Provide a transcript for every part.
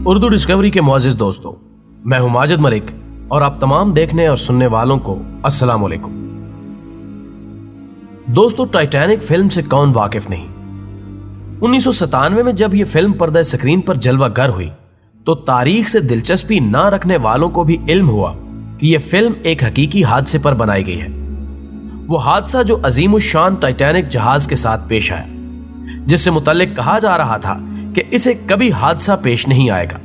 Urdu Discovery کے معزز دوستوں، میں ہوں ماجد ملک اور آپ تمام دیکھنے اور سننے والوں کو السلام علیکم۔ دوستو، ٹائٹینک فلم سے کون واقف نہیں؟ 1997 میں جب یہ فلم پردہ سکرین پر جلوہ گر ہوئی تو تاریخ سے دلچسپی نہ رکھنے والوں کو بھی علم ہوا کہ یہ فلم ایک حقیقی حادثے پر بنائی گئی ہے۔ وہ حادثہ جو عظیم الشان ٹائٹینک جہاز کے ساتھ پیش آیا، جس سے متعلق کہا جا رہا تھا کہ اسے کبھی حادثہ پیش نہیں آئے گا،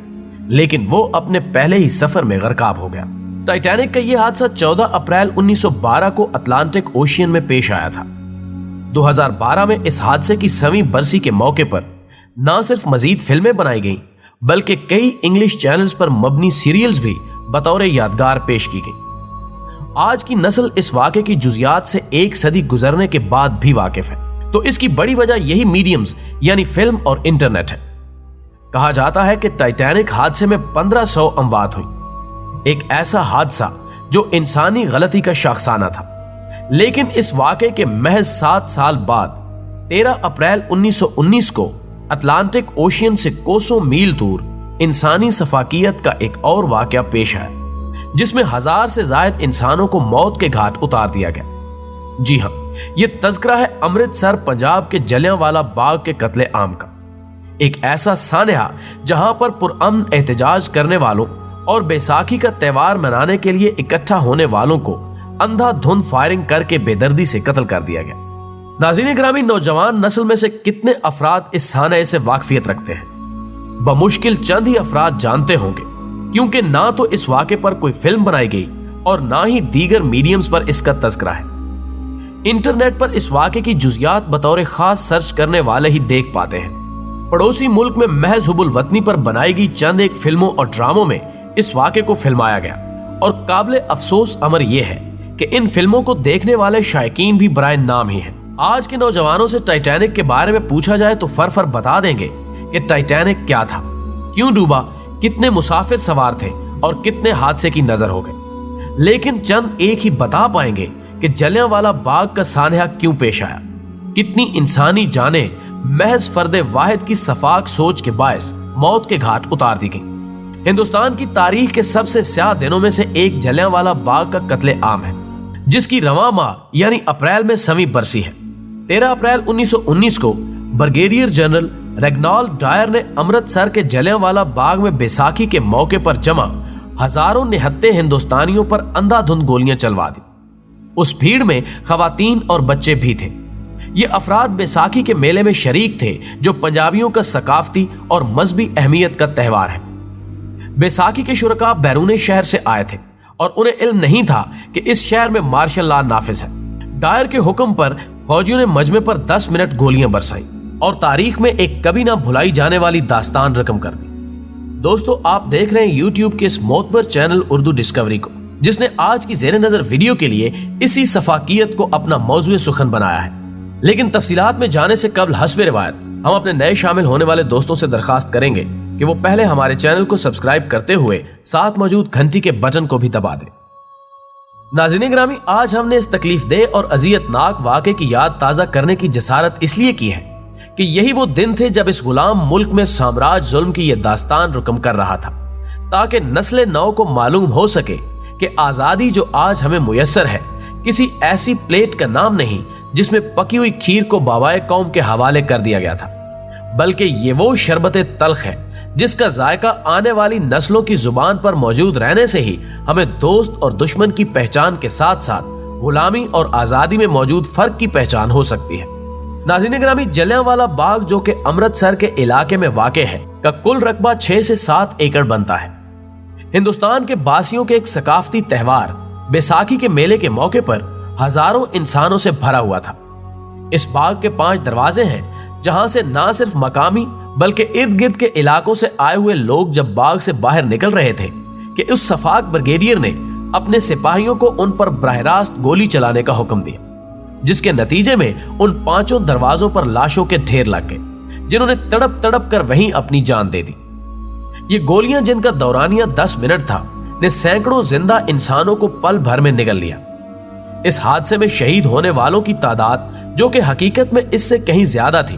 لیکن وہ اپنے پہلے ہی سفر میں غرقاب ہو گیا۔ ٹائٹینک کا یہ حادثہ 14 اپریل 1912 کو اٹلانٹک اوشین میں پیش آیا تھا۔ 2012 میں اس حادثے کی 100ویں برسی کے موقع پر نہ صرف مزید فلمیں بنائی گئیں بلکہ کئی انگلش چینلز پر مبنی سیریلز بھی بطور یادگار پیش کی گئیں۔ آج کی نسل اس واقعے کی جزیات سے ایک صدی گزرنے کے بعد بھی واقف ہے، تو اس کی بڑی وجہ یہی میڈیمز یعنی فلم اور انٹرنیٹ ہے۔ کہا جاتا ہے کہ ٹائٹینک حادثے میں 1500 اموات ہوئی، ایک ایسا حادثہ جو انسانی غلطی کا شاخسانہ تھا۔ لیکن اس واقعے کے محض 7 سال بعد 13 اپریل 1919 کو اٹلانٹک اوشین سے کوسوں میل دور انسانی سفاکیت کا ایک اور واقعہ پیش آیا، جس میں 1000 سے زائد انسانوں کو موت کے گھاٹ اتار دیا گیا۔ جی ہاں، یہ تذکرہ ہے امرتسر پنجاب کے جلیانوالہ باغ کے قتل عام کا، ایک ایسا سانحہ جہاں پر پرامن احتجاج کرنے والوں اور بیساکھی کا تہوار منانے کے لیے اکٹھا ہونے والوں کو اندھا دھند فائرنگ کر کے بے دردی سے قتل کر دیا گیا۔ ناظرین گرامی، نوجوان نسل میں سے کتنے افراد اس سانحے سے واقفیت رکھتے ہیں؟ بمشکل چند ہی افراد جانتے ہوں گے، کیونکہ نہ تو اس واقعے پر کوئی فلم بنائی گئی اور نہ ہی دیگر میڈیمز پر اس کا تذکرہ ہے۔ انٹرنیٹ پر اس واقعے کی جزیات بطور خاص سرچ کرنے والے ہی دیکھ پاتے ہیں۔ پڑوسی ملک میں محض حب الوطنی پر بنائی گئی چند ایک فلموں اور ڈراموں میں اس واقعے کو فلمایا گیا، اور قابل افسوس امر یہ ہے کہ ان فلموں کو دیکھنے والے شائقین بھی برائے نام ہی ہیں۔ آج کے نوجوانوں سے ٹائٹینک کے بارے میں پوچھا جائے تو فر بتا دیں گے کہ ٹائٹینک کیا تھا، کیوں ڈوبا، کتنے مسافر سوار تھے اور کتنے حادثے کی نظر ہو گئے، لیکن چند ایک ہی بتا پائیں گے کہ جلیانوالہ باغ کا سانحہ کیوں پیش آیا، کتنی انسانی جانیں محض فرد واحد کی سفاک سوچ کے باعث موت کے گھاٹ اتار دی گئیں۔ ہندوستان کی تاریخ کے سب سے سیاہ دنوں میں سے ایک جلیانوالہ باغ کا قتل عام ہے، جس کی رواں ماہ یعنی اپریل میں 100ویں برسی ہے۔ 13 اپریل 1919 کو بریگیڈیئر جنرل ریگنالڈ ڈائر نے امرتسر کے جلیانوالہ باغ میں بیساکھی کے موقع پر جمع ہزاروں نہتے ہندوستانیوں پر اندھا دھند گولیاں چلوا دی۔ اس بھیڑ میں خواتین اور بچے بھی تھے۔ یہ افراد بیساکھی کے میلے میں شریک تھے، جو پنجابیوں کا ثقافتی اور مذہبی اہمیت کا تہوار ہے۔ بیساکھی کے شرکاء بیرون شہر سے آئے تھے اور انہیں علم نہیں تھا کہ اس شہر میں مارشل لا نافذ ہے۔ ڈائر کے حکم پر فوجیوں نے مجمع پر 10 منٹ گولیاں برسائیں اور تاریخ میں ایک کبھی نہ بھلائی جانے والی داستان رقم کر دی۔ دوستو، آپ دیکھ رہے ہیں یوٹیوب کے اس معتبر چینل اردو ڈسکوری کو، جس نے آج کی زیر نظر ویڈیو کے لیے اسی سفاکیت کو اپنا موضوع سخن بنایا ہے۔ لیکن تفصیلات میں جانے سے قبل حسب روایت ہم اپنے نئے شامل ہونے والے دوستوں سے درخواست کریں گے کہ وہ پہلے ہمارے چینل کو سبسکرائب کرتے ہوئے ساتھ موجود گھنٹی کے بٹن کو بھی دبا دیں۔ ناظرین گرامی، آج ہم نے اس تکلیف دہ اور اذیت ناک واقعے کی یاد تازہ کرنے کی جسارت اس لیے کی ہے کہ یہی وہ دن تھے جب اس غلام ملک میں سامراج ظلم کی یہ داستان رقم کر رہا تھا، تاکہ نسل نو کو معلوم ہو سکے کہ آزادی جو آج ہمیں میسر ہے کسی ایسی پلیٹ کا نام نہیں جس میں پکی ہوئی کھیر کو بابائے قوم کے حوالے کر دیا گیا تھا، بلکہ یہ وہ شربت تلخ ہے جس کا ذائقہ آنے والی نسلوں کی زبان پر موجود رہنے سے ہی ہمیں دوست اور دشمن کی پہچان کے ساتھ ساتھ غلامی اور آزادی میں موجود فرق کی پہچان ہو سکتی ہے۔ ناظرین گرامی، جلیانوالہ باغ جو کہ امرتسر کے علاقے میں واقع ہے کا کل رقبہ 6 سے 7 ایکڑ بنتا ہے۔ ہندوستان کے باسیوں کے ایک ثقافتی تہوار بیساکھی کے میلے کے موقع پر ہزاروں انسانوں سے بھرا ہوا تھا۔ اس باغ کے 5 دروازے ہیں جہاں سے نہ صرف مقامی بلکہ ارد گرد کے علاقوں سے آئے ہوئے لوگ جب باغ سے باہر نکل رہے تھے کہ اس سفاک بریگیڈیئر نے اپنے سپاہیوں کو ان پر براہ راست گولی چلانے کا حکم دیا، جس کے نتیجے میں ان 5 دروازوں پر لاشوں کے ڈھیر لگ گئے، جنہوں نے تڑپ تڑپ کر وہیں اپنی جان دے دی۔ یہ گولیاں، جن کا دورانیہ 10 منٹ تھا، نے سینکڑوں زندہ انسانوں کو پل بھر میں نگل لیا۔ اس حادثے میں شہید ہونے والوں کی تعداد، جو کہ حقیقت میں اس سے کہیں زیادہ تھی،